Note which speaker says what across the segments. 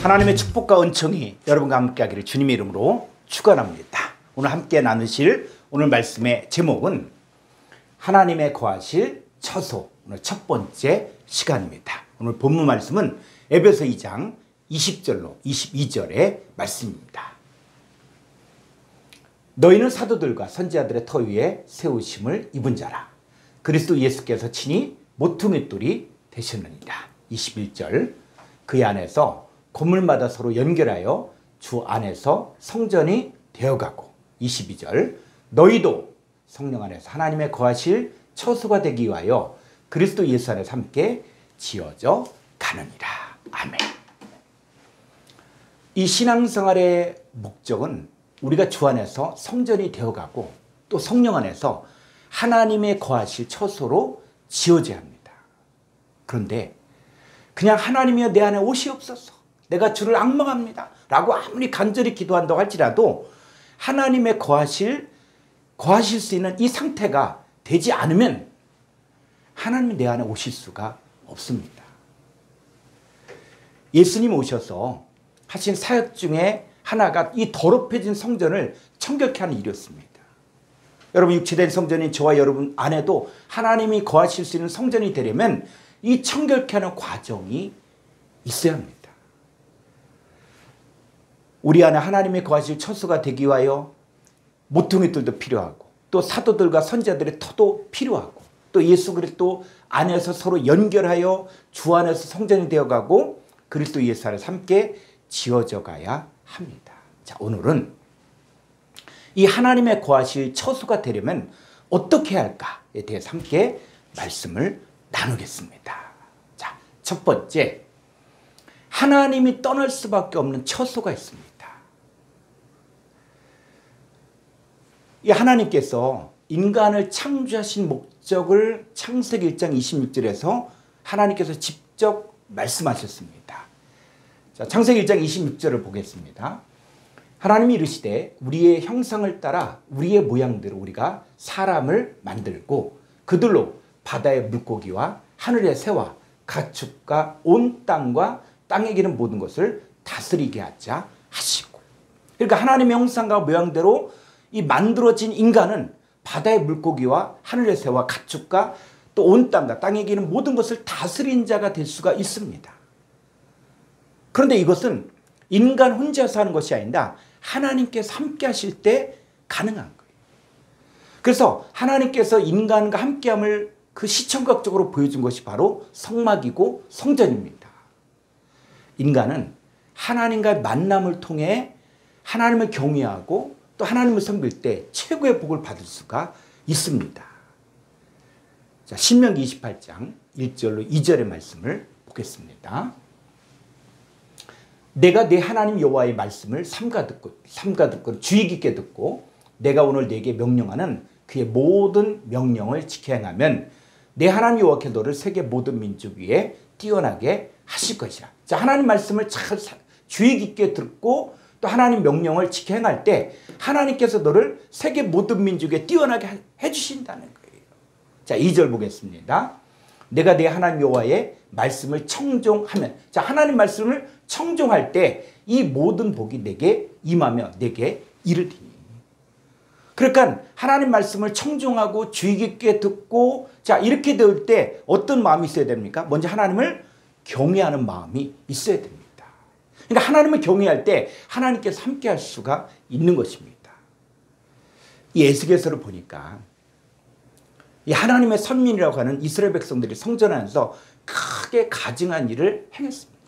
Speaker 1: 하나님의 축복과 은총이 여러분과 함께하기를 주님의 이름으로 축원합니다. 오늘 함께 나누실 오늘 말씀의 제목은 하나님의 거하실 처소, 오늘 첫 번째 시간입니다. 오늘 본문 말씀은 에베소 2장 20절로 22절의 말씀입니다. 너희는 사도들과 선지자들의 터 위에 세우심을 입은 자라. 그리스도 예수께서 친히 모퉁이 돌이 되셨느니라. 21절 그 안에서 건물마다 서로 연결하여 주 안에서 성전이 되어가고. 22절 너희도 성령 안에서 하나님의 거하실 처소가 되기 위하여 그리스도 예수 안에서 함께 지어져 가느니라. 아멘. 이 신앙생활의 목적은 우리가 주 안에서 성전이 되어가고 또 성령 안에서 하나님의 거하실 처소로 지어져야 합니다. 그런데 그냥 하나님이여 내 안에 오시옵소서, 내가 주를 앙망합니다 라고 아무리 간절히 기도한다고 할지라도 하나님의 거하실 수 있는 이 상태가 되지 않으면 하나님이 내 안에 오실 수가 없습니다. 예수님 오셔서 하신 사역 중에 하나가 이 더럽혀진 성전을 청결케 하는 일이었습니다. 여러분, 육체된 성전인 저와 여러분 안에도 하나님이 거하실 수 있는 성전이 되려면 이 청결케 하는 과정이 있어야 합니다. 우리 안에 하나님의 거하실 처소가 되기 위하여 모퉁이들도 필요하고 또 사도들과 선지자들의 터도 필요하고 또 예수 그리스도 안에서 서로 연결하여 주 안에서 성전이 되어가고 그리스도 예수 안에서 함께 지어져 가야 합니다. 자, 오늘은 이 하나님의 거하실 처소가 되려면 어떻게 해야 할까에 대해서 함께 말씀을 나누겠습니다. 자, 첫 번째, 하나님이 떠날 수밖에 없는 처소가 있습니다. 이 하나님께서 인간을 창조하신 목적을 창세기 1장 26절에서 하나님께서 직접 말씀하셨습니다. 자, 창세기 1장 26절을 보겠습니다. 하나님이 이르시되 우리의 형상을 따라 우리의 모양대로 우리가 사람을 만들고 그들로 바다의 물고기와 하늘의 새와 가축과 온 땅과 땅에 기는 모든 것을 다스리게 하자 하시고. 그러니까 하나님의 형상과 모양대로 이 만들어진 인간은 바다의 물고기와 하늘의 새와 가축과 또 온 땅과 땅에 기는 모든 것을 다스린 자가 될 수가 있습니다. 그런데 이것은 인간 혼자서 하는 것이 아니라 하나님께서 함께 하실 때 가능한 거예요. 그래서 하나님께서 인간과 함께함을 그 시청각적으로 보여준 것이 바로 성막이고 성전입니다. 인간은 하나님과의 만남을 통해 하나님을 경외하고 또 하나님을 섬길 때 최고의 복을 받을 수가 있습니다. 자, 신명기 28장 1절로 2절의 말씀을 보겠습니다. 내가 내 하나님 여호와의 말씀을 삼가 듣고 주의 깊게 듣고 내가 오늘 네게 명령하는 그의 모든 명령을 지켜 행하면 내 하나님 여호와께 너를 세계 모든 민족 위에 뛰어나게 하실 것이라. 자, 하나님 말씀을 잘 주의 깊게 듣고 또 하나님 명령을 지켜 행할 때 하나님께서 너를 세계 모든 민족에 뛰어나게 해주신다는 거예요. 자, 2절 보겠습니다. 내가 내 하나님 여호와의 말씀을 청종하면, 자, 하나님 말씀을 청종할 때 이 모든 복이 내게 임하며 내게 이르리니. 그러니까 하나님 말씀을 청종하고 주의 깊게 듣고, 자, 이렇게 될 때 어떤 마음이 있어야 됩니까? 먼저 하나님을 경외하는 마음이 있어야 됩니다. 그러니까 하나님을 경외할 때 하나님께서 함께 할 수가 있는 것입니다. 이 에스겔서를 보니까 이 하나님의 선민이라고 하는 이스라엘 백성들이 성전 안에서 크게 가증한 일을 행했습니다.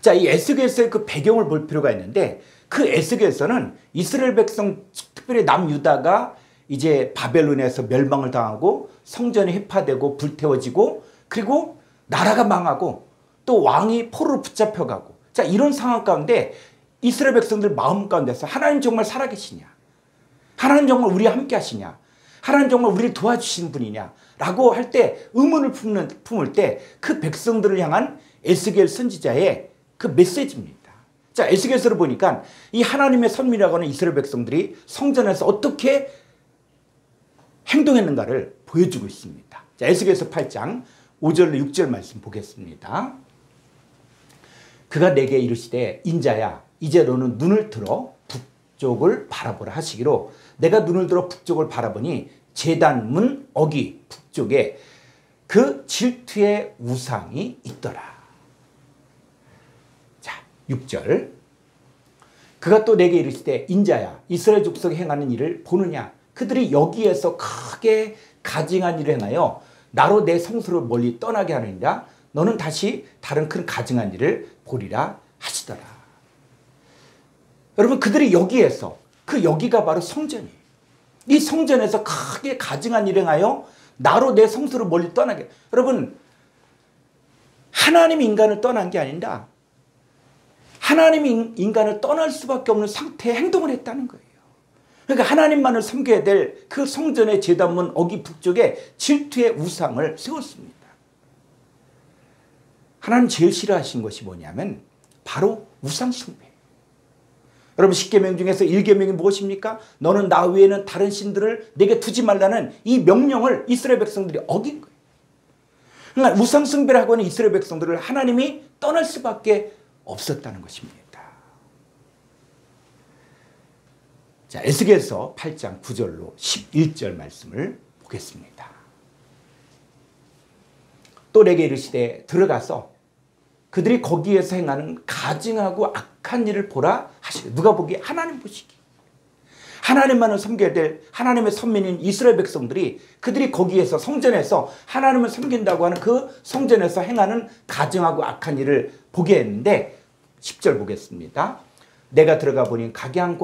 Speaker 1: 자, 이 에스겔서의 그 배경을 볼 필요가 있는데 그 에스겔서는 이스라엘 백성, 특별히 남유다가 이제 바벨론에서 멸망을 당하고 성전이 해파되고 불태워지고 그리고 나라가 망하고 또 왕이 포로로 붙잡혀가고, 자, 이런 상황 가운데 이스라엘 백성들 마음 가운데서 하나님 정말 살아계시냐, 하나님 정말 우리와 함께 하시냐, 하나님 정말 우리를 도와주시는 분이냐 라고 할 때 의문을 품을 때 그 백성들을 향한 에스겔 선지자의 그 메시지입니다. 자, 에스겔서를 보니까 이 하나님의 선민이라고 하는 이스라엘 백성들이 성전에서 어떻게 행동했는가를 보여주고 있습니다. 자, 에스겔서 8장 5절로 6절 말씀 보겠습니다. 그가 내게 이르시되 인자야 이제 너는 눈을 들어 북쪽을 바라보라 하시기로 내가 눈을 들어 북쪽을 바라보니 제단 문 어기 북쪽에 그 질투의 우상이 있더라. 자, 6절. 그가 또 내게 이르시되 인자야 이스라엘 족속이 행하는 일을 보느냐. 그들이 여기에서 크게 가증한 일을 행하여 나로 내 성소를 멀리 떠나게 하느니라. 너는 다시 다른 큰 가증한 일을 보리라 하시더라. 여러분, 그들이 여기에서, 그 여기가 바로 성전이에요. 이 성전에서 크게 가증한 일을 행하여 나로 내 성소를 멀리 떠나게. 여러분, 하나님이 인간을 떠난 게 아니라 하나님이 인간을 떠날 수밖에 없는 상태의 행동을 했다는 거예요. 그러니까 하나님만을 섬겨야 될 그 성전의 제단문 어기 북쪽에 질투의 우상을 세웠습니다. 하나님 제일 싫어하신 것이 뭐냐면 바로 우상 숭배. 여러분, 10계명 중에서 1계명이 무엇입니까? 너는 나 외에는 다른 신들을 내게 두지 말라는 이 명령을 이스라엘 백성들이 어긴 거예요. 그러니까 우상 숭배를 하고 있는 이스라엘 백성들을 하나님이 떠날 수밖에 없었다는 것입니다. 자, 에스겔서 8장 9절로 11절 말씀을 보겠습니다. 또 내게 이르시되 들어가서 그들이 거기에서 행하는 가증하고 악한 일을 보라 하시고. 누가 보기에? 하나님 보시기. 하나님만을 섬겨야 될 하나님의 선민인 이스라엘 백성들이 그들이 거기에서 성전에서 하나님을 섬긴다고 하는 그 성전에서 행하는 가증하고 악한 일을 보게 했는데 10절 보겠습니다. 내가 들어가 보니 각양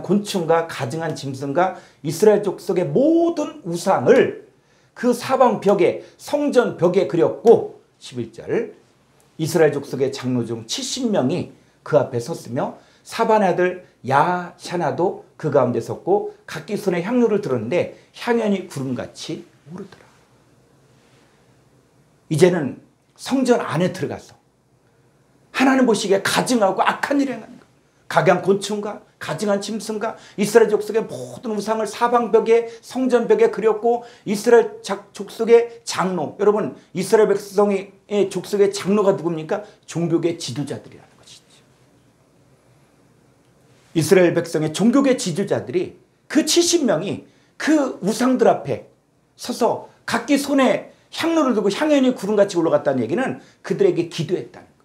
Speaker 1: 곤충과 가증한 짐승과 이스라엘 족속의 모든 우상을 그 사방 벽에 성전 벽에 그렸고 11절 이스라엘 족속의 장로 중 70명이 그 앞에 섰으며 사반의 아들 야샤나도 그 가운데 섰고 각기 손에 향로를 들었는데 향연이 구름같이 오르더라. 이제는 성전 안에 들어가서 하나님 보시기에 가증하고 악한 일을 행하는 거예요. 각양 곤충과 가증한 짐승과 이스라엘 족속의 모든 우상을 사방벽에 성전벽에 그렸고 이스라엘 족속의 장로, 여러분 이스라엘 백성의 족속의 장로가 누굽니까? 종교계 지도자들이라는 것이죠. 이스라엘 백성의 종교계 지도자들이 그 70명이 그 우상들 앞에 서서 각기 손에 향로를 들고 향연이 구름같이 올라갔다는 얘기는 그들에게 기도했다는 거예요.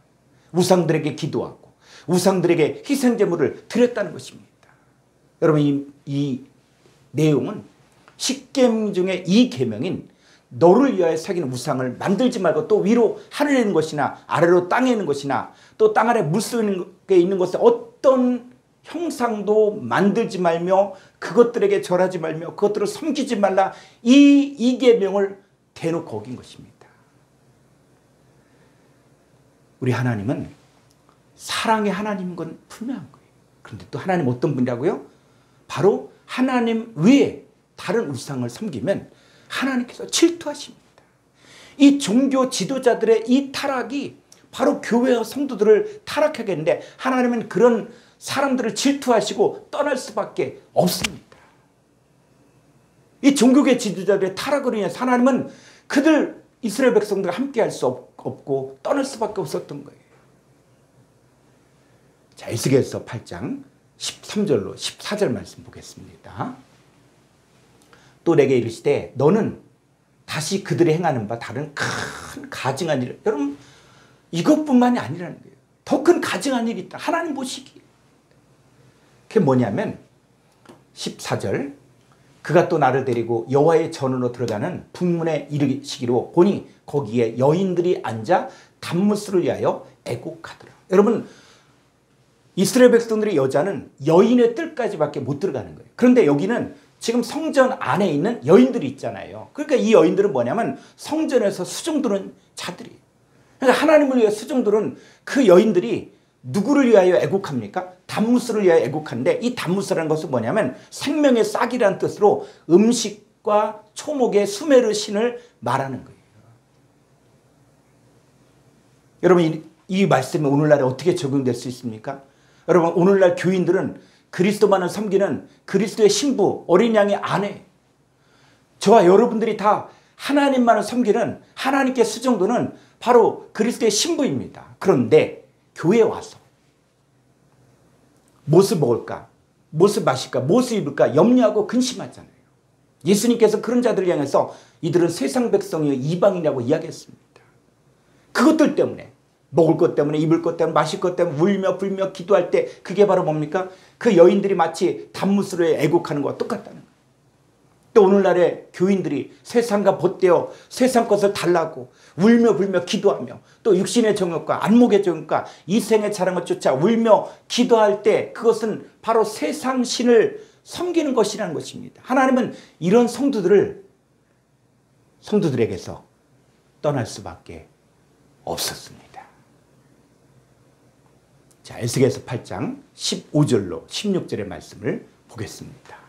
Speaker 1: 우상들에게 기도하고 우상들에게 희생제물을 드렸다는 것입니다. 여러분, 이 내용은 10계명 중에 2계명인 너를 위하여 새긴 우상을 만들지 말고 또 위로 하늘에 있는 것이나 아래로 땅에 있는 것이나 또 땅 아래 물속에 있는 것에 어떤 형상도 만들지 말며 그것들에게 절하지 말며 그것들을 섬기지 말라. 이 2계명을 대놓고 어긴 것입니다. 우리 하나님은 사랑의 하나님인 건 분명한 거예요. 그런데 또 하나님 어떤 분이라고요? 바로 하나님 외에 다른 우상을 섬기면 하나님께서 질투하십니다. 이 종교 지도자들의 이 타락이 바로 교회와 성도들을 타락하게 했는데 하나님은 그런 사람들을 질투하시고 떠날 수밖에 없습니다. 이 종교계 지도자들의 타락으로 인해서 하나님은 그들 이스라엘 백성들과 함께할 수 없고 떠날 수밖에 없었던 거예요. 자, 에스겔서 8장 13절로 14절 말씀 보겠습니다. 또 내게 이르시되 너는 다시 그들이 행하는 바 다른 큰 가증한 일을. 여러분, 이것뿐만이 아니라는 거예요. 더 큰 가증한 일이 있다. 하나님 보시기. 그게 뭐냐면 14절 그가 또 나를 데리고 여호와의 전으로 들어가는 북문에 이르시기로 보니 거기에 여인들이 앉아 단무스를 위하여 애곡하더라. 여러분, 이스라엘 백성들의 여자는 여인의 뜰까지밖에 못 들어가는 거예요. 그런데 여기는 지금 성전 안에 있는 여인들이 있잖아요. 그러니까 이 여인들은 뭐냐면 성전에서 수종드는 자들이에요. 그러니까 하나님을 위해 수종드는 그 여인들이 누구를 위하여 애곡합니까? 단무스를 위하여 애곡하는데 이 단무스라는 것은 뭐냐면 생명의 싹이라는 뜻으로 음식과 초목의 수메르 신을 말하는 거예요. 여러분, 이 말씀이 오늘날에 어떻게 적용될 수 있습니까? 여러분, 오늘날 교인들은 그리스도만을 섬기는 그리스도의 신부, 어린 양의 아내, 저와 여러분들이 다 하나님만을 섬기는 하나님께 수종도는 바로 그리스도의 신부입니다. 그런데 교회에 와서 무엇을 먹을까? 무엇을 마실까? 무엇을 입을까? 염려하고 근심하잖아요. 예수님께서 그런 자들을 향해서 이들은 세상 백성이요 이방이라고 이야기했습니다. 그것들 때문에 먹을 것 때문에 입을 것 때문에 마실 것 때문에 울며 불며 기도할 때 그게 바로 뭡니까? 그 여인들이 마치 단무스로에 애국하는 것과 똑같다는 거예요. 또 오늘날의 교인들이 세상과 벗대어 세상 것을 달라고 울며 불며 기도하며 또 육신의 정욕과 안목의 정욕과 이생의 자랑을 쫓아 울며 기도할 때 그것은 바로 세상 신을 섬기는 것이라는 것입니다. 하나님은 이런 성도들에게서 떠날 수밖에 없었습니다. 자, 에스겔서 8장 15절로 16절의 말씀을 보겠습니다.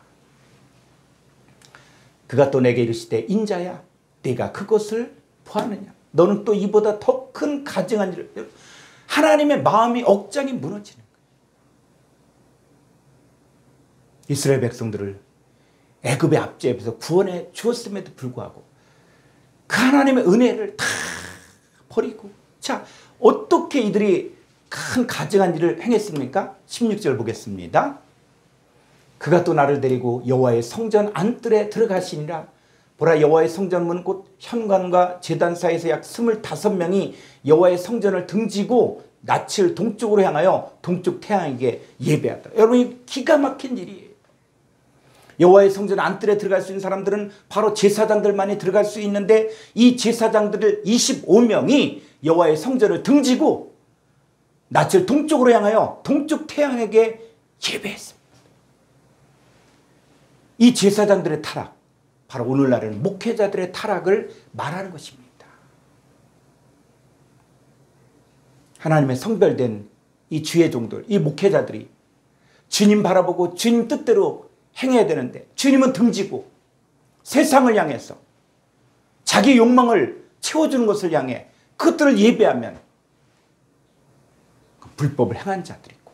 Speaker 1: 그가 또 내게 이르시되 인자야 내가 그것을 보았느냐. 너는 또 이보다 더 큰 가증한 일을. 하나님의 마음이 억장이 무너지는 거예요. 이스라엘 백성들을 애굽의 압제에서 구원해 주었음에도 불구하고 그 하나님의 은혜를 다 버리고, 자, 어떻게 이들이 큰 가증한 일을 행했습니까? 16절 보겠습니다. 그가 또 나를 데리고 여호와의 성전 안뜰에 들어가시니라. 보라, 여호와의 성전문 곧 현관과 제단 사이에서 약 25명이 여호와의 성전을 등지고 낯을 동쪽으로 향하여 동쪽 태양에게 예배하더라. 여러분, 기가 막힌 일이에요. 여호와의 성전 안뜰에 들어갈 수 있는 사람들은 바로 제사장들만이 들어갈 수 있는데 이 제사장들 25명이 여호와의 성전을 등지고 낯을 동쪽으로 향하여 동쪽 태양에게 예배했습니다. 이 제사장들의 타락, 바로 오늘날은 목회자들의 타락을 말하는 것입니다. 하나님의 성별된 이 주의 종들, 이 목회자들이 주님 바라보고 주님 뜻대로 행해야 되는데 주님은 등지고 세상을 향해서 자기 욕망을 채워주는 것을 향해 그것들을 예배하면 불법을 행한 자들이고,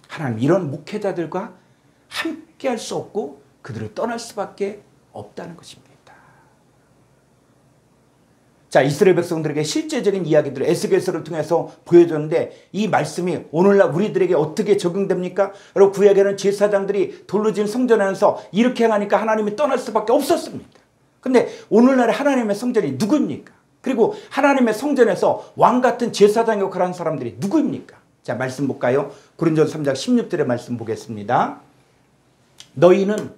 Speaker 1: 하나님 이런 목회자들과 함께 할 수 없고 그들을 떠날 수밖에 없다는 것입니다. 자, 이스라엘 백성들에게 실제적인 이야기들을 에스겔서를 통해서 보여줬는데 이 말씀이 오늘날 우리들에게 어떻게 적용됩니까? 여러분, 구약에는 제사장들이 돌로 지은 성전 안에서 이렇게 행하니까 하나님이 떠날 수밖에 없었습니다. 그런데 오늘날의 하나님의 성전이 누구입니까? 그리고 하나님의 성전에서 왕같은 제사장 역할을 하는 사람들이 누구입니까? 자, 말씀 볼까요? 고린도전서 3장 16절의 말씀 보겠습니다. 너희는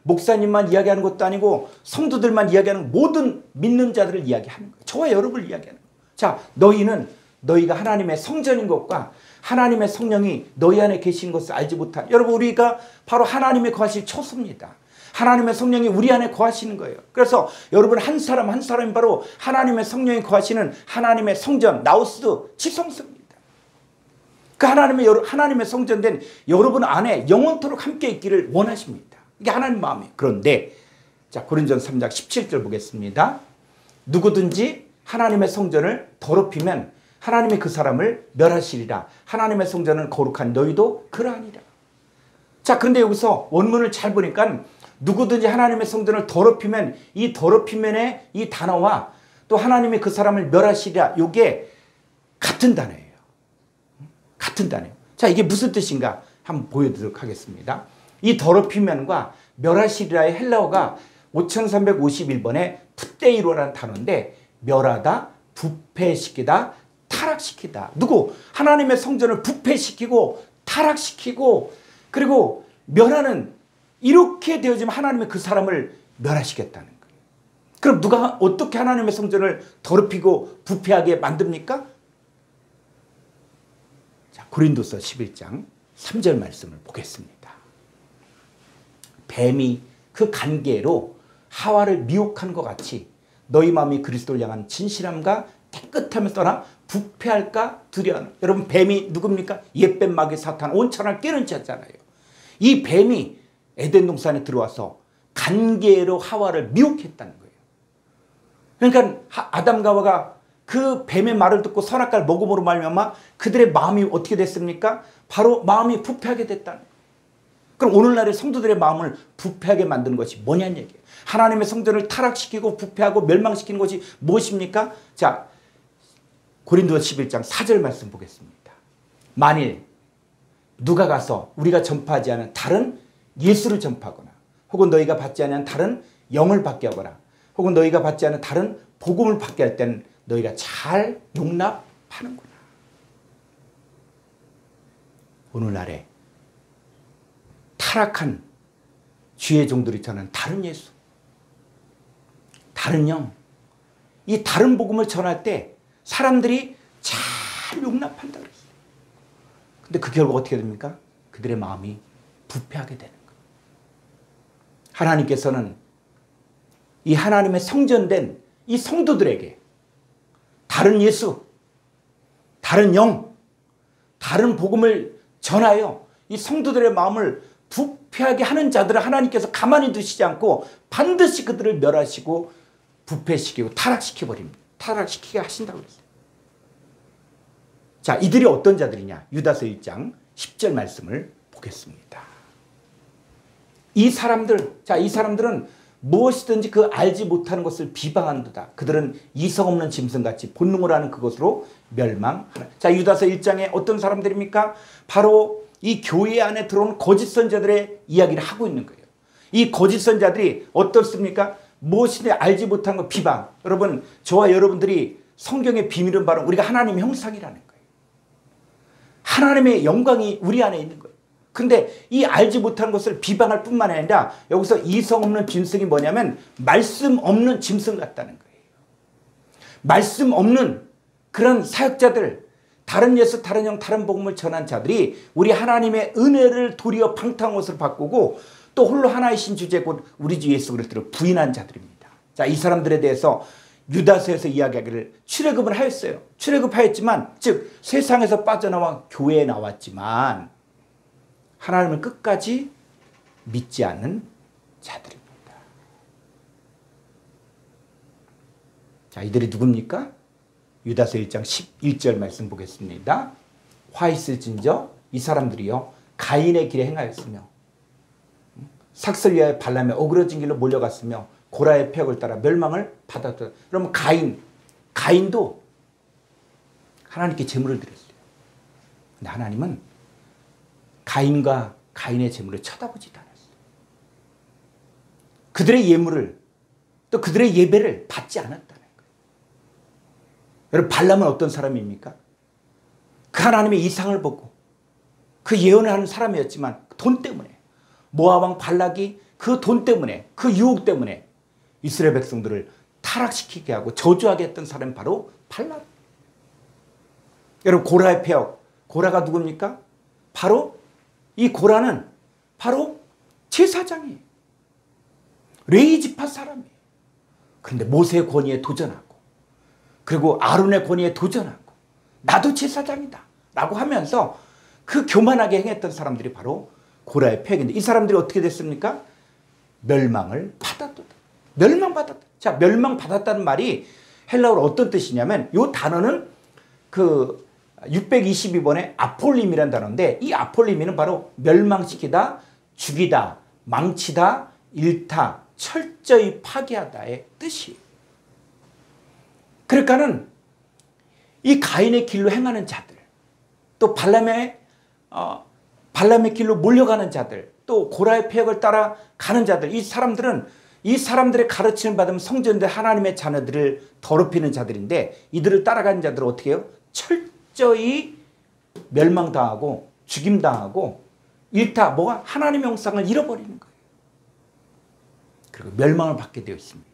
Speaker 1: 목사님만 이야기하는 것도 아니고 성도들만 이야기하는 모든 믿는 자들을 이야기하는 거예요. 저와 여러분을 이야기하는 거예요. 자, 너희가 하나님의 성전인 것과 하나님의 성령이 너희 안에 계신 것을 알지 못한, 여러분, 우리가 바로 하나님의 거하실 초소입니다. 하나님의 성령이 우리 안에 거하시는 거예요. 그래서 여러분 한 사람 한 사람이 바로 하나님의 성령이 거하시는 하나님의 성전, 나우스 지성소입니다. 그 하나님의 성전된 여러분 안에 영원토록 함께 있기를 원하십니다. 이게 하나님 마음이에요. 그런데 자, 고린도전서 3장 17절 보겠습니다. 누구든지 하나님의 성전을 더럽히면 하나님이 그 사람을 멸하시리라. 하나님의 성전은 거룩한 너희도 그러하니라. 자, 그런데 여기서 원문을 잘 보니까 누구든지 하나님의 성전을 더럽히면, 이 더럽히면의 이 단어와 또 하나님이 그 사람을 멸하시리라, 이게 같은 단어예요. 같은 단어예요. 자, 이게 무슨 뜻인가 한번 보여드리도록 하겠습니다. 이 더럽히면과 멸하시리라의 헬라어가 5351번에 푸테이로라는 단어인데, 멸하다, 부패시키다, 타락시키다. 누구? 하나님의 성전을 부패시키고 타락시키고 그리고 멸하는, 이렇게 되어지면 하나님이 그 사람을 멸하시겠다는 거예요. 그럼 누가 어떻게 하나님의 성전을 더럽히고 부패하게 만듭니까? 자, 고린도서 11장 3절 말씀을 보겠습니다. 뱀이 그 간계로 하와를 미혹한 것 같이 너희 마음이 그리스도를 향한 진실함과 깨끗함을 떠나 부패할까 두려워하는. 여러분, 뱀이 누굽니까? 옛뱀 마귀 사탄, 온천을 깨는 자잖아요. 이 뱀이 에덴 동산에 들어와서 간계로 하와를 미혹했다는 거예요. 그러니까 아담과 하와가 그 뱀의 말을 듣고 선악과를 먹음으로 말미암아 그들의 마음이 어떻게 됐습니까? 바로 마음이 부패하게 됐다는 거예요. 그럼 오늘날의 성도들의 마음을 부패하게 만드는 것이 뭐냐는 얘기예요. 하나님의 성전을 타락시키고 부패하고 멸망시키는 것이 무엇입니까? 자, 고린도서 11장 4절 말씀 보겠습니다. 만일 누가 가서 우리가 전파하지 않은 다른 예수를 전파하거나 혹은 너희가 받지 않은 다른 영을 받게 하거나 혹은 너희가 받지 않은 다른 복음을 받게 할 때는 너희가 잘 용납하는구나. 오늘날에 타락한 주의 종들이 전하는 다른 예수, 다른 영, 이 다른 복음을 전할 때 사람들이 잘 용납한다 그랬어요. 근데 그 결과 어떻게 됩니까? 그들의 마음이 부패하게 되는 거예요. 하나님께서는 이 하나님의 성전된 이 성도들에게 다른 예수, 다른 영, 다른 복음을 전하여 이 성도들의 마음을 부패하게 하는 자들을 하나님께서 가만히 두시지 않고 반드시 그들을 멸하시고 부패시키고 타락시켜버립니다. 타락시키게 하신다고 그랬어요. 자, 이들이 어떤 자들이냐? 유다서 1장 10절 말씀을 보겠습니다. 이 사람들은 무엇이든지 그 알지 못하는 것을 비방한도다. 그들은 이성 없는 짐승같이 본능을 하는 그것으로 멸망하라. 자, 유다서 1장에 어떤 사람들입니까? 바로 이 교회 안에 들어온 거짓 선자들의 이야기를 하고 있는 거예요. 이 거짓 선자들이 어떻습니까? 무엇이든지 알지 못한 것 비방. 여러분, 저와 여러분들이 성경의 비밀은 바로 우리가 하나님의 형상이라는 거예요. 하나님의 영광이 우리 안에 있는 거예요. 근데 이 알지 못한 것을 비방할 뿐만 아니라 여기서 이성 없는 짐승이 뭐냐면 말씀 없는 짐승 같다는 거예요. 말씀 없는 그런 사역자들, 다른 예수, 다른 영, 다른 복음을 전한 자들이 우리 하나님의 은혜를 도리어 방탕한 것으로 바꾸고 또 홀로 하나이신 주제 곧 우리 주 예수 그리스도를 부인한 자들입니다. 자, 이 사람들에 대해서 유다서에서 이야기하기를 출애굽을 하였어요. 출애굽하였지만 즉 세상에서 빠져나와 교회에 나왔지만 하나님을 끝까지 믿지 않는 자들입니다. 자, 이들이 누굽니까? 유다서 1장 11절 말씀 보겠습니다. 화 있을진저 이 사람들이요 가인의 길에 행하였으며 삭슬 위하여 발람의 어그러진 길로 몰려갔으며 고라의 폐역을 따라 멸망을 받았다. 그러면 가인도 하나님께 제물을 드렸어요. 근데 하나님은 가인과 가인의 제물을 쳐다보지도 않았어요. 그들의 예물을 또 그들의 예배를 받지 않았다는 거예요. 여러분, 발람은 어떤 사람입니까? 그 하나님의 이상을 보고 그 예언을 하는 사람이었지만 돈 때문에 모압 왕 발락이 그 돈 때문에 그 유혹 때문에 이스라엘 백성들을 타락시키게 하고 저주하게 했던 사람이 바로 발람. 여러분, 고라의 폐역, 고라가 누굽니까? 바로 이 고라는 바로 제사장이에요. 레위 지파 사람이에요. 그런데 모세의 권위에 도전하고 그리고 아론의 권위에 도전하고 나도 제사장이다 라고 하면서 그 교만하게 행했던 사람들이 바로 고라의 폐역인데 이 사람들이 어떻게 됐습니까? 멸망을 받았다. 멸망받았다. 자, 멸망받았다는 말이 헬라어로 어떤 뜻이냐면 이 단어는 그 622번의 아폴림이라는 단어인데 이 아폴림이는 바로 멸망시키다, 죽이다, 망치다, 일타, 철저히 파괴하다의 뜻이에요. 그러니까는 이 가인의 길로 행하는 자들, 또 발람의 길로 몰려가는 자들, 또 고라의 폐역을 따라 가는 자들, 이 사람들의 가르침을 받으면 성전대 하나님의 자녀들을 더럽히는 자들인데 이들을 따라가는 자들은 어떻게 해요? 철저히 멸망당하고 죽임당하고 일타 뭐가 하나님의 형상을 잃어버리는 거예요. 그리고 멸망을 받게 되어 있습니다.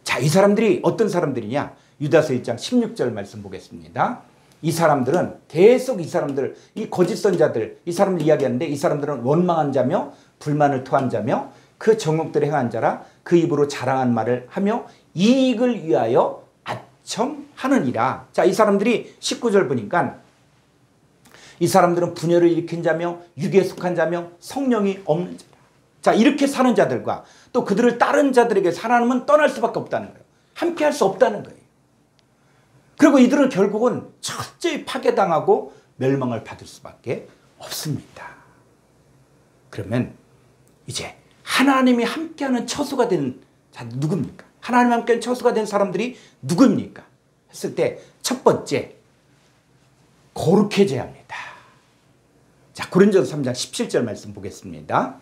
Speaker 1: 자, 이 사람들이 어떤 사람들이냐? 유다서 1장 16절 말씀 보겠습니다. 이 사람들은 계속 이 거짓 선자들, 이 사람들 이야기하는데 이 사람들은 원망한 자며 불만을 토한 자며 그 정욕들에 행한 자라 그 입으로 자랑한 말을 하며 이익을 위하여 아첨하느니라. 자, 이 사람들이 19절 보니까 이 사람들은 분열을 일으킨 자며 육에 속한 자며 성령이 없는 자라. 자, 이렇게 사는 자들과 또 그들을 따른 자들에게 하나님은 떠날 수밖에 없다는 거예요. 함께 할 수 없다는 거예요. 그리고 이들은 결국은 철저히 파괴당하고 멸망을 받을 수밖에 없습니다. 그러면 이제 하나님이 함께하는 처소가 된 자 누굽니까? 하나님이 함께하는 처소가 된 사람들이 누굽니까? 했을 때 첫 번째, 거룩해져야 합니다. 자, 고린도전서 3장 17절 말씀 보겠습니다.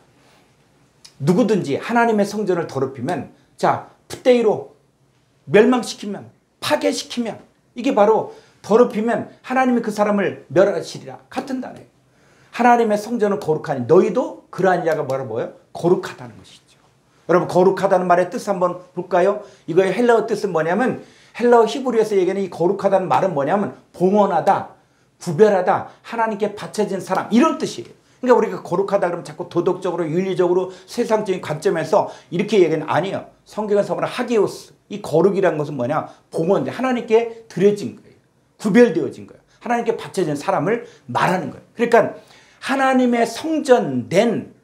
Speaker 1: 누구든지 하나님의 성전을 더럽히면, 자, 풋대기로 멸망시키면, 파괴시키면, 이게 바로 더럽히면 하나님이 그 사람을 멸하시리라 같은 단어예요. 하나님의 성전은 거룩하니 너희도 그러하니라가 뭐예요? 거룩하다는 것이죠. 여러분, 거룩하다는 말의 뜻 한번 볼까요? 이거의 헬라어 뜻은 뭐냐면, 헬라어 히브리어에서 얘기하는 이 거룩하다는 말은 뭐냐면 봉헌하다, 구별하다, 하나님께 바쳐진 사람, 이런 뜻이에요. 그러니까 우리가 거룩하다 그러면 자꾸 도덕적으로, 윤리적으로, 세상적인 관점에서 이렇게 얘기는 아니에요. 성경에서 말하는 하게오스, 이 거룩이라는 것은 뭐냐? 봉헌, 하나님께 드려진 거예요. 구별되어진 거예요. 하나님께 바쳐진 사람을 말하는 거예요. 그러니까 하나님의 성전된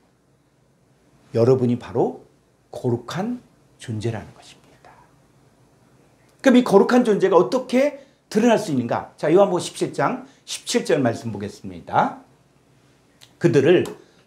Speaker 1: 여러분이 바로 거룩한 존재라는 것입니다. 그럼 이 거룩한 존재가 어떻게 드러날 수 있는가? 자, 요한복음 17장 17절 말씀 보겠습니다. 그들을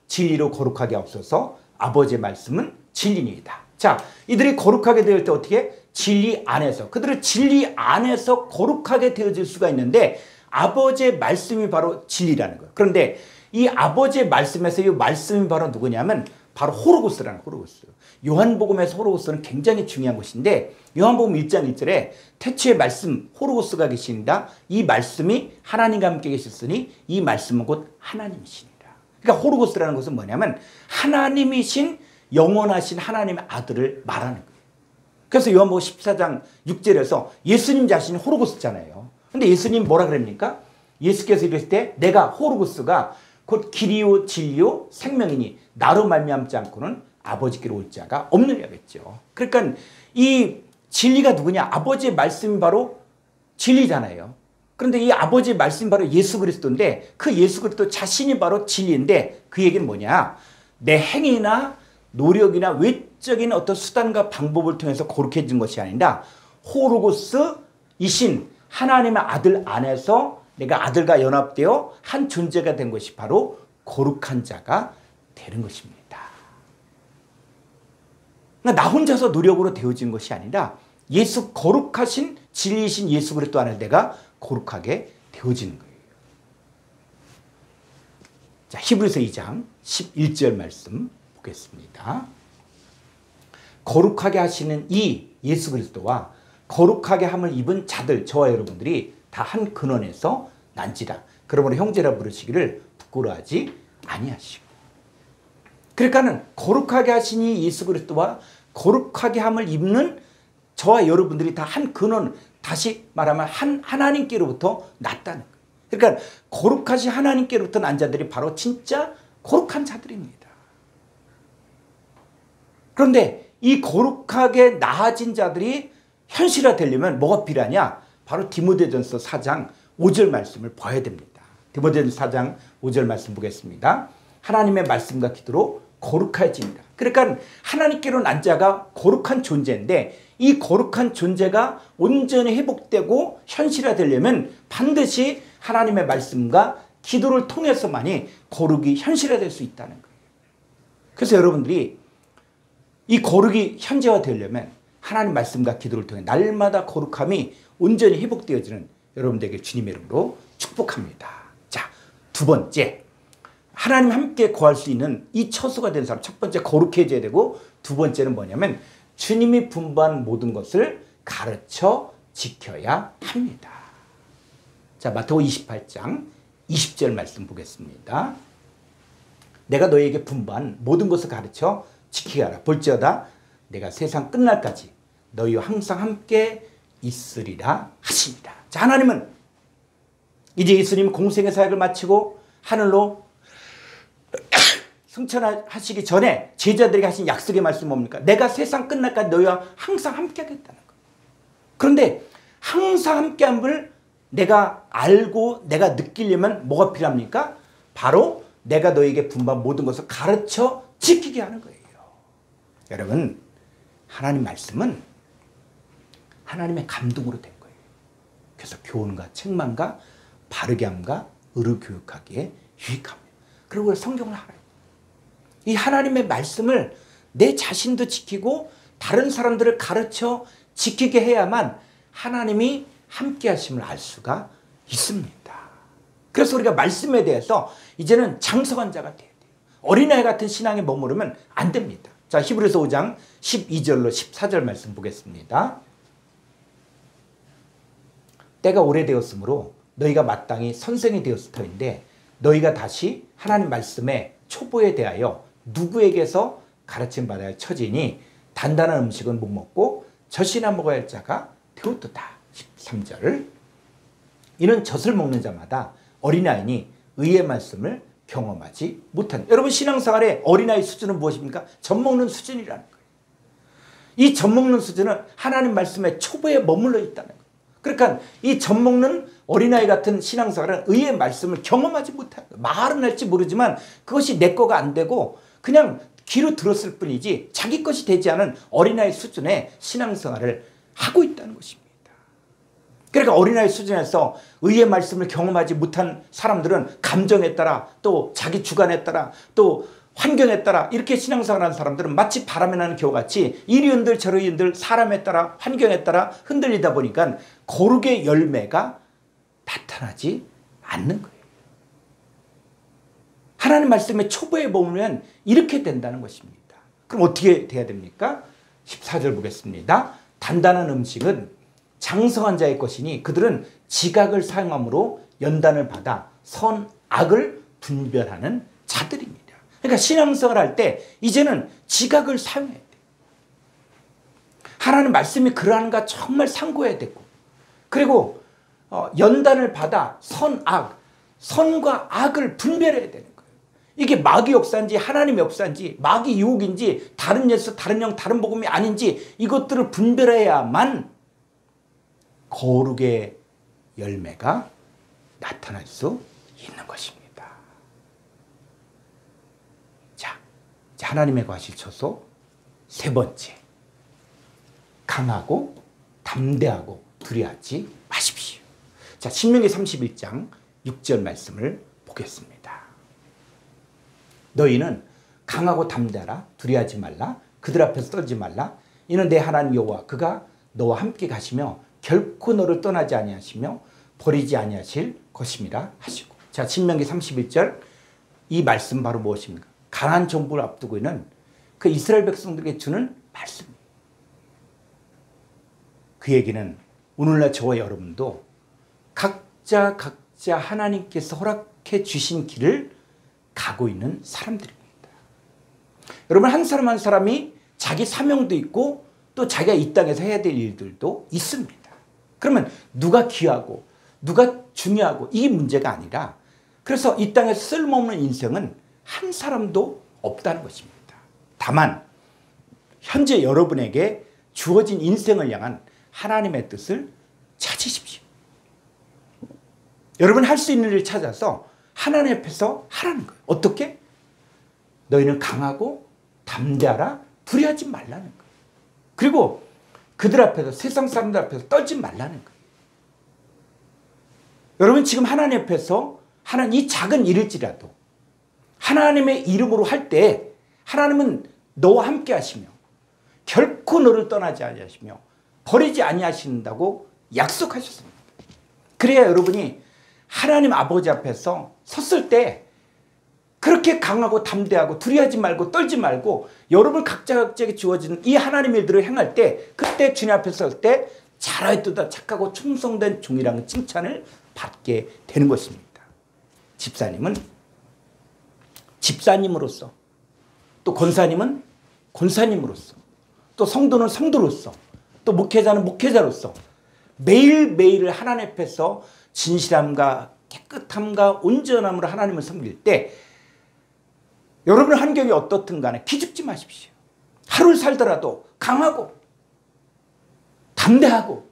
Speaker 1: 진리로 거룩하게 하옵소서. 아버지의 말씀은 진리니이다. 자, 이들이 거룩하게 되을 때 어떻게? 진리 안에서. 그들을 진리 안에서 거룩하게 되어질 수가 있는데 아버지의 말씀이 바로 진리라는 거예요. 그런데 이 아버지의 말씀에서 이 말씀이 바로 누구냐면 바로 호로고스라는 호로고스. 요한복음에서 호로고스는 굉장히 중요한 것인데 요한복음 1장 1절에 태초의 말씀 호로고스가 계신다. 이 말씀이 하나님과 함께 계셨으니 이 말씀은 곧 하나님이시니라. 그러니까 호로고스라는 것은 뭐냐면 하나님이신 영원하신 하나님의 아들을 말하는 거예요. 그래서 요한복음 14장 6절에서 예수님 자신이 호로고스잖아요. 근데 예수님 뭐라 그럽니까? 예수께서 이랬을 때 내가 호로고스가 곧 길이요 진리요 생명이니 나로 말미암지 않고는 아버지께로 올 자가 없느냐겠죠. 그러니까 이 진리가 누구냐? 아버지의 말씀이 바로 진리잖아요. 그런데 이 아버지의 말씀이 바로 예수 그리스도인데 그 예수 그리스도 자신이 바로 진리인데 그 얘기는 뭐냐? 내 행위나 노력이나 외적인 어떤 수단과 방법을 통해서 거룩해진 것이 아니라 호로고스이신 하나님의 아들 안에서 내가 아들과 연합되어 한 존재가 된 것이 바로 거룩한 자가 되는 것입니다. 그러니까 나 혼자서 노력으로 되어진 것이 아니라 예수 거룩하신 진리이신 예수 그리스도 안에 내가 거룩하게 되어지는 거예요. 자, 히브리서 2장 11절 말씀 보겠습니다. 거룩하게 하시는 이 예수 그리스도와 거룩하게 함을 입은 자들 저와 여러분들이 다 한 근원에서 난지라. 그러므로 형제라 부르시기를 부끄러워하지 아니하시고. 그러니까는 거룩하게 하신 이 예수 그리스도와 거룩하게 함을 입는 저와 여러분들이 다 한 근원, 다시 말하면 한 하나님께로부터 났다는 거예요. 그러니까 거룩하신 하나님께로부터 난 자들이 바로 진짜 거룩한 자들입니다. 그런데 이 거룩하게 나아진 자들이 현실화되려면 뭐가 필요하냐? 바로 디모데전서 4장 5절 말씀을 봐야 됩니다. 디모데전서 4장 5절 말씀 보겠습니다. 하나님의 말씀과 기도로 거룩해집니다. 그러니까 하나님께로 난 자가 거룩한 존재인데 이 거룩한 존재가 온전히 회복되고 현실화되려면 반드시 하나님의 말씀과 기도를 통해서만이 거룩이 현실화될 수 있다는 거예요. 그래서 여러분들이 이 거룩이 현재화되려면 하나님 말씀과 기도를 통해 날마다 거룩함이 온전히 회복되어지는 여러분들에게 주님의 이름으로 축복합니다. 자, 두 번째, 하나님 함께 거할 수 있는 이 처소가 된 사람. 첫 번째 거룩해져야 되고 두 번째는 뭐냐면 주님이 분부한 모든 것을 가르쳐 지켜야 합니다. 자, 마태복음 28장 20절 말씀 보겠습니다. 내가 너에게 분부한 모든 것을 가르쳐 지키게 하라. 볼지어다 내가 세상 끝날까지 너희와 항상 함께 있으리라 하십니다. 자, 하나님은 이제 예수님 공생의 사역을 마치고 하늘로 승천하시기 전에 제자들에게 하신 약속의 말씀이 뭡니까? 내가 세상 끝날까지 너희와 항상 함께 하겠다는 거예요. 그런데 항상 함께함을 내가 알고 내가 느끼려면 뭐가 필요합니까? 바로 내가 너에게 분부한 모든 것을 가르쳐 지키게 하는 거예요. 여러분, 하나님 말씀은 하나님의 감동으로 된 거예요. 그래서 교훈과 책망과 바르게 함과 의로 교육하기에 유익합니다. 그리고 성경을 알아요. 이 하나님의 말씀을 내 자신도 지키고 다른 사람들을 가르쳐 지키게 해야만 하나님이 함께 하심을 알 수가 있습니다. 그래서 우리가 말씀에 대해서 이제는 장성한 자가 돼야 돼요. 어린아이 같은 신앙에 머무르면 안 됩니다. 자, 히브리서 5장 12절로 14절 말씀 보겠습니다. 때가 오래되었으므로 너희가 마땅히 선생이 되었을 터인데 너희가 다시 하나님 말씀의 초보에 대하여 누구에게서 가르침 받아야 처지니 단단한 음식은 못 먹고 젖이나 먹어야 할 자가 되었도다. 13절. 이는 젖을 먹는 자마다 어린아이니 의의 말씀을 경험하지 못한. 여러분 신앙생활의 어린아이 수준은 무엇입니까? 젖 먹는 수준이라는 거예요. 이 젖 먹는 수준은 하나님 말씀의 초보에 머물러 있다는 거예요. 그러니까 이 젖 먹는 어린아이 같은 신앙생활은 의의 말씀을 경험하지 못한 거예요. 말은 할지 모르지만 그것이 내 거가 안 되고 그냥 귀로 들었을 뿐이지 자기 것이 되지 않은 어린아이 수준의 신앙생활을 하고 있다는 것입니다. 그러니까 어린아이 수준에서 의의 말씀을 경험하지 못한 사람들은 감정에 따라 또 자기 주관에 따라 또 환경에 따라 이렇게 신앙생활하는 사람들은 마치 바람에 나는 겨우같이 이리 흔들 저리 흔들 사람에 따라 환경에 따라 흔들리다 보니까 거룩의 열매가 나타나지 않는 거예요. 하나님 말씀의 초보에 머물면 이렇게 된다는 것입니다. 그럼 어떻게 돼야 됩니까? 14절 보겠습니다. 단단한 음식은 장성한 자의 것이니 그들은 지각을 사용함으로 연단을 받아 선악을 분별하는 자들입니다. 그러니까 신앙생활을 할 때 이제는 지각을 사용해야 돼요. 하나님 말씀이 그러한가 정말 상고해야 되고 그리고 연단을 받아 선과 악을 분별해야 되는 거예요. 이게 마귀 역사인지 하나님의 역사인지 마귀 유혹인지 다른 예수 다른 영 다른 복음이 아닌지 이것들을 분별해야만 거룩의 열매가 나타날 수 있는 것입니다. 자, 하나님의 과실 초소 세 번째, 강하고 담대하고 두려워하지 마십시오. 자, 신명기 31장 6절 말씀을 보겠습니다. 너희는 강하고 담대하라, 두려워하지 말라, 그들 앞에서 떨지 말라. 이는 내 하나님 여호와 그가 너와 함께 가시며 결코 너를 떠나지 아니하시며 버리지 아니하실 것임이라 하시고. 자, 신명기 31절 이 말씀 바로 무엇입니까? 가나안 정복을 앞두고 있는 그 이스라엘 백성들에게 주는 말씀입니다. 그 얘기는 오늘날 저와 여러분도 각자 하나님께서 허락해 주신 길을 가고 있는 사람들입니다. 여러분 한 사람 한 사람이 자기 사명도 있고 또 자기가 이 땅에서 해야 될 일들도 있습니다. 그러면 누가 귀하고 누가 중요하고 이게 문제가 아니라 그래서 이 땅에 쓸모없는 인생은 한 사람도 없다는 것입니다. 다만 현재 여러분에게 주어진 인생을 향한 하나님의 뜻을 찾으십시오. 여러분 할 수 있는 일을 찾아서 하나님 앞에서 하라는 거예요. 어떻게? 너희는 강하고 담대하라, 두려워하지 말라는 거예요. 그리고 그들 앞에서 세상 사람들 앞에서 떨지 말라는 거예요. 여러분 지금 하나님 앞에서 하는 이 작은 일일지라도 하나님의 이름으로 할 때 하나님은 너와 함께 하시며 결코 너를 떠나지 아니하시며 버리지 아니하신다고 약속하셨습니다. 그래야 여러분이 하나님 아버지 앞에서 섰을 때 그렇게 강하고 담대하고 두려워하지 말고 떨지 말고 여러분 각자에게 주어진 이 하나님의 일들을 행할 때 그때 주님 앞에 설 때 잘하였도다 착하고 충성된 종이라는 칭찬을 받게 되는 것입니다. 집사님은 집사님으로서 또 권사님은 권사님으로서 또 성도는 성도로서 또 목회자는 목회자로서 매일매일 하나님 앞에서 진실함과 깨끗함과 온전함으로 하나님을 섬길 때 여러분 환경이 어떻든 간에 기죽지 마십시오. 하루를 살더라도 강하고 담대하고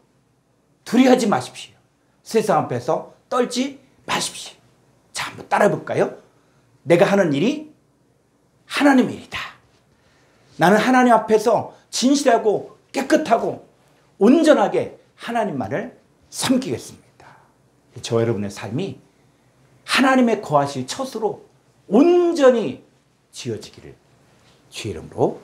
Speaker 1: 두려워하지 마십시오. 세상 앞에서 떨지 마십시오. 자, 한번 따라 볼까요? 내가 하는 일이 하나님의 일이다. 나는 하나님 앞에서 진실하고 깨끗하고 온전하게 하나님만을 섬기겠습니다. 저 여러분의 삶이 하나님의 거하실 처소로 온전히 지어지기를 주의 이름으로